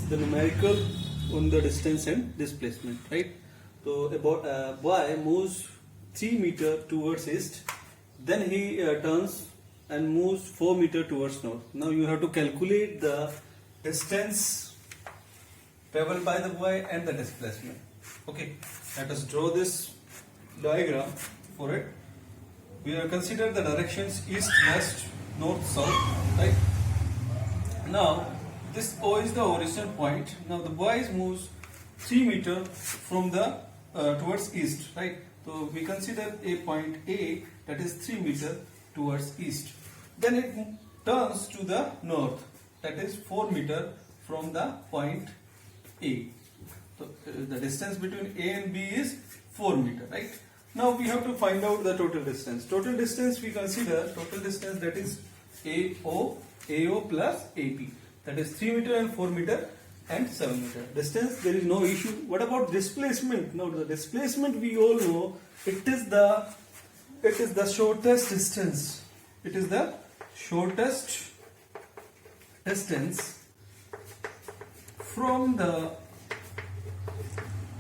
the numerical on the distance and displacement, right? So about boy moves 3 meter towards east, then he turns and moves 4 meter towards north. Now you have to calculate the distance traveled by the boy and the displacement. Okay, let us draw this diagram for it. We have considered the directions east, west, north, south, right? Now this O is the origin point. Now the boy moves 3 meter from the towards east, right? So we consider a point A, that is 3 meter towards east. Then it turns to the north, that is 4 meter from the point A. So the distance between A and B is 4 meter, right? Now we have to find out the total distance. Total distance we consider total distance, that is AO plus AP. That is 3 meter and 4 meter and 7 meter. Distance, there is no issue. What about displacement? Now the displacement, we all know it is the shortest distance. It is the shortest distance from the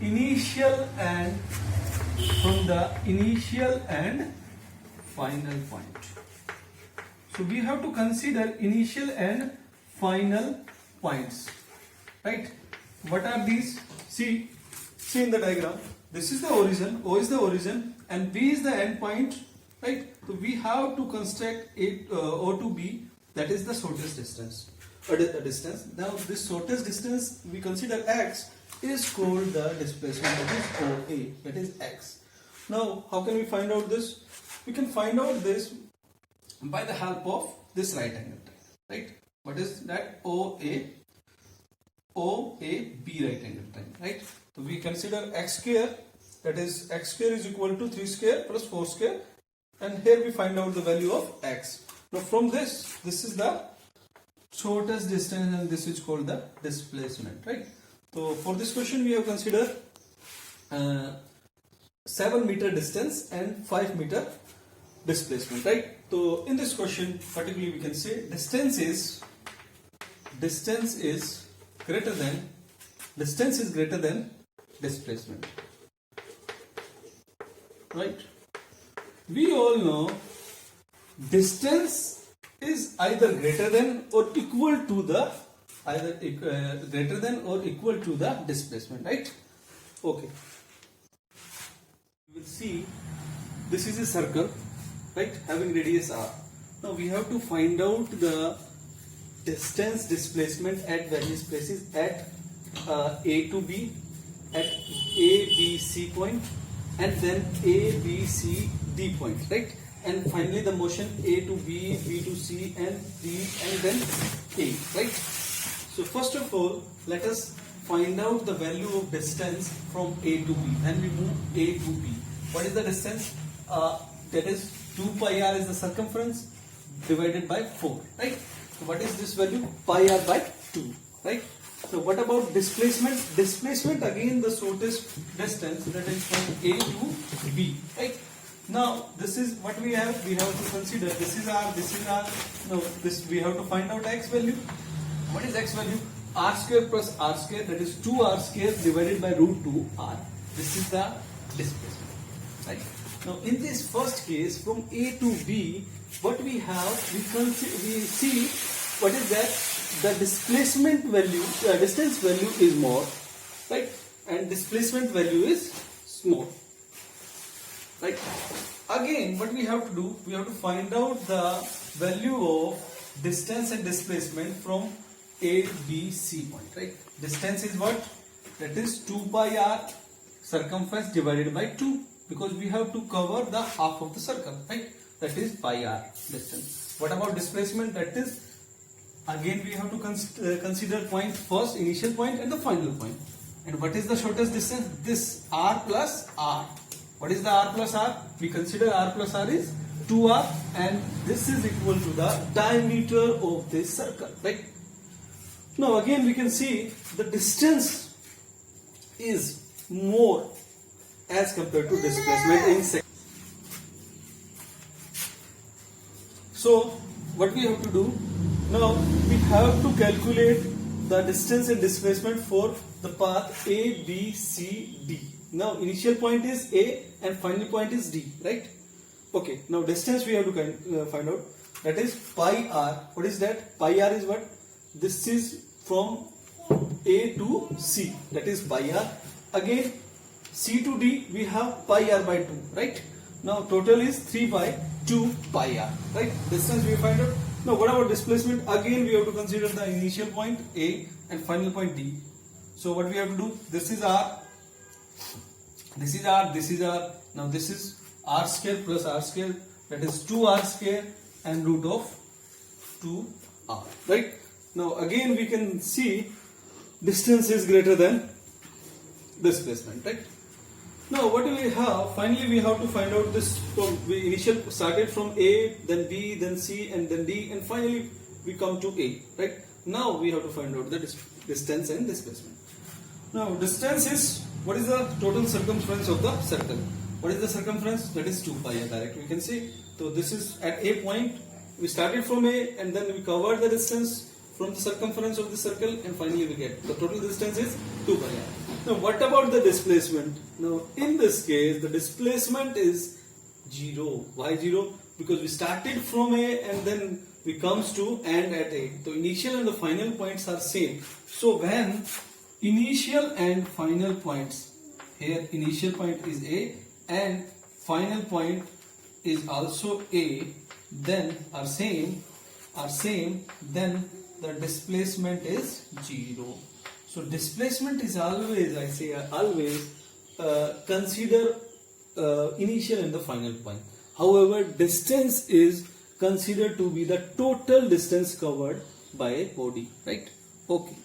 initial and final point. So we have to consider initial and final points, right? What are these? See in the diagram. This is the origin, O is the origin, and B is the end point, right? So we have to construct O to B, that is the shortest distance. Now this shortest distance we consider X is called the displacement, that is OA, that is X. Now how can we find out this? We can find out this by the help of this right angle triangle, right? What is that? OAB right angle triangle, right? So we consider x square, that is x square is equal to 3 square plus 4 square, and here we find out the value of x. Now from this is the shortest distance and this is called the displacement, right? So for this question we have considered 7 meter distance and 5 meter displacement, right? So in this question particularly we can say distance is greater than displacement, right? We all know distance is either greater than or equal to the displacement, right? Okay, you will see this is a circle, right, having radius r. Now we have to find out the distance displacement at various places, at A to B, at A, B, C point, and then A, B, C, D point, right? And finally the motion A to B, B to C, and D, and then A, right? So first of all, let us find out the value of distance from A to B. When we move A to B, what is the distance? That is 2 pi r is the circumference divided by 4, right? So what is this value? Pi r by 2, right? So what about displacement? Displacement, again the shortest distance, that is from A to B, right? Now this is what we have to consider. This is r, this is r. Now this we have to find out x value. What is x value? R square plus r square, that is 2r square divided by root 2r. This is the displacement, right? Now in this first case, from A to B, what we have, we see what is that the displacement value, distance value is more, right, and displacement value is small, right? Again, what we have to do, we have to find out the value of distance and displacement from A, B, C point, right? Distance is what? That is 2 pi r circumference divided by 2, because we have to cover the half of the circle, right? That is pi r distance. What about displacement? That is, again we have to consider point first, initial point and the final point. And what is the shortest distance? This r plus r. What is the r plus r? We consider r plus r is 2r, and this is equal to the diameter of this circle, right? Now again we can see the distance is more as compared to displacement in seconds. So what we have to do now, we have to calculate the distance and displacement for the path A, B, C, D. Now initial point is A and final point is D, right? Okay, now distance we have to find out, that is pi r. What is that? Pi r is what? This is from A to C, that is pi r. Again C to D we have pi r by 2, right? Now total is 3 by 2 pi r, right? Distance we find out. Now what about displacement? Again we have to consider the initial point A and final point D. So what we have to do? This is r, this is r, this is r. Now this is r square plus r square, that is 2r square and root of 2r, right? Now again we can see distance is greater than displacement, right? Now what do we have? Finally we have to find out this. We initially started from A, then B, then C, and then D, and finally we come to A, right? Now we have to find out the distance and displacement. Now distance is, what is the total circumference of the circle? What is the circumference? That is 2 pi r, direct we can say. So this is at A point, we started from A and then we covered the distance from the circumference of the circle, and finally we get the total distance is 2 pi r. Now what about the displacement? Now in this case the displacement is 0. Why 0? Because we started from A and then we comes to end at A. So initial and the final points are same. So when initial and final points, here initial point is A and final point is also A, then are same, then the displacement is 0. So displacement is always, I say always, consider initial and the final point. However, distance is considered to be the total distance covered by a body, right? Okay.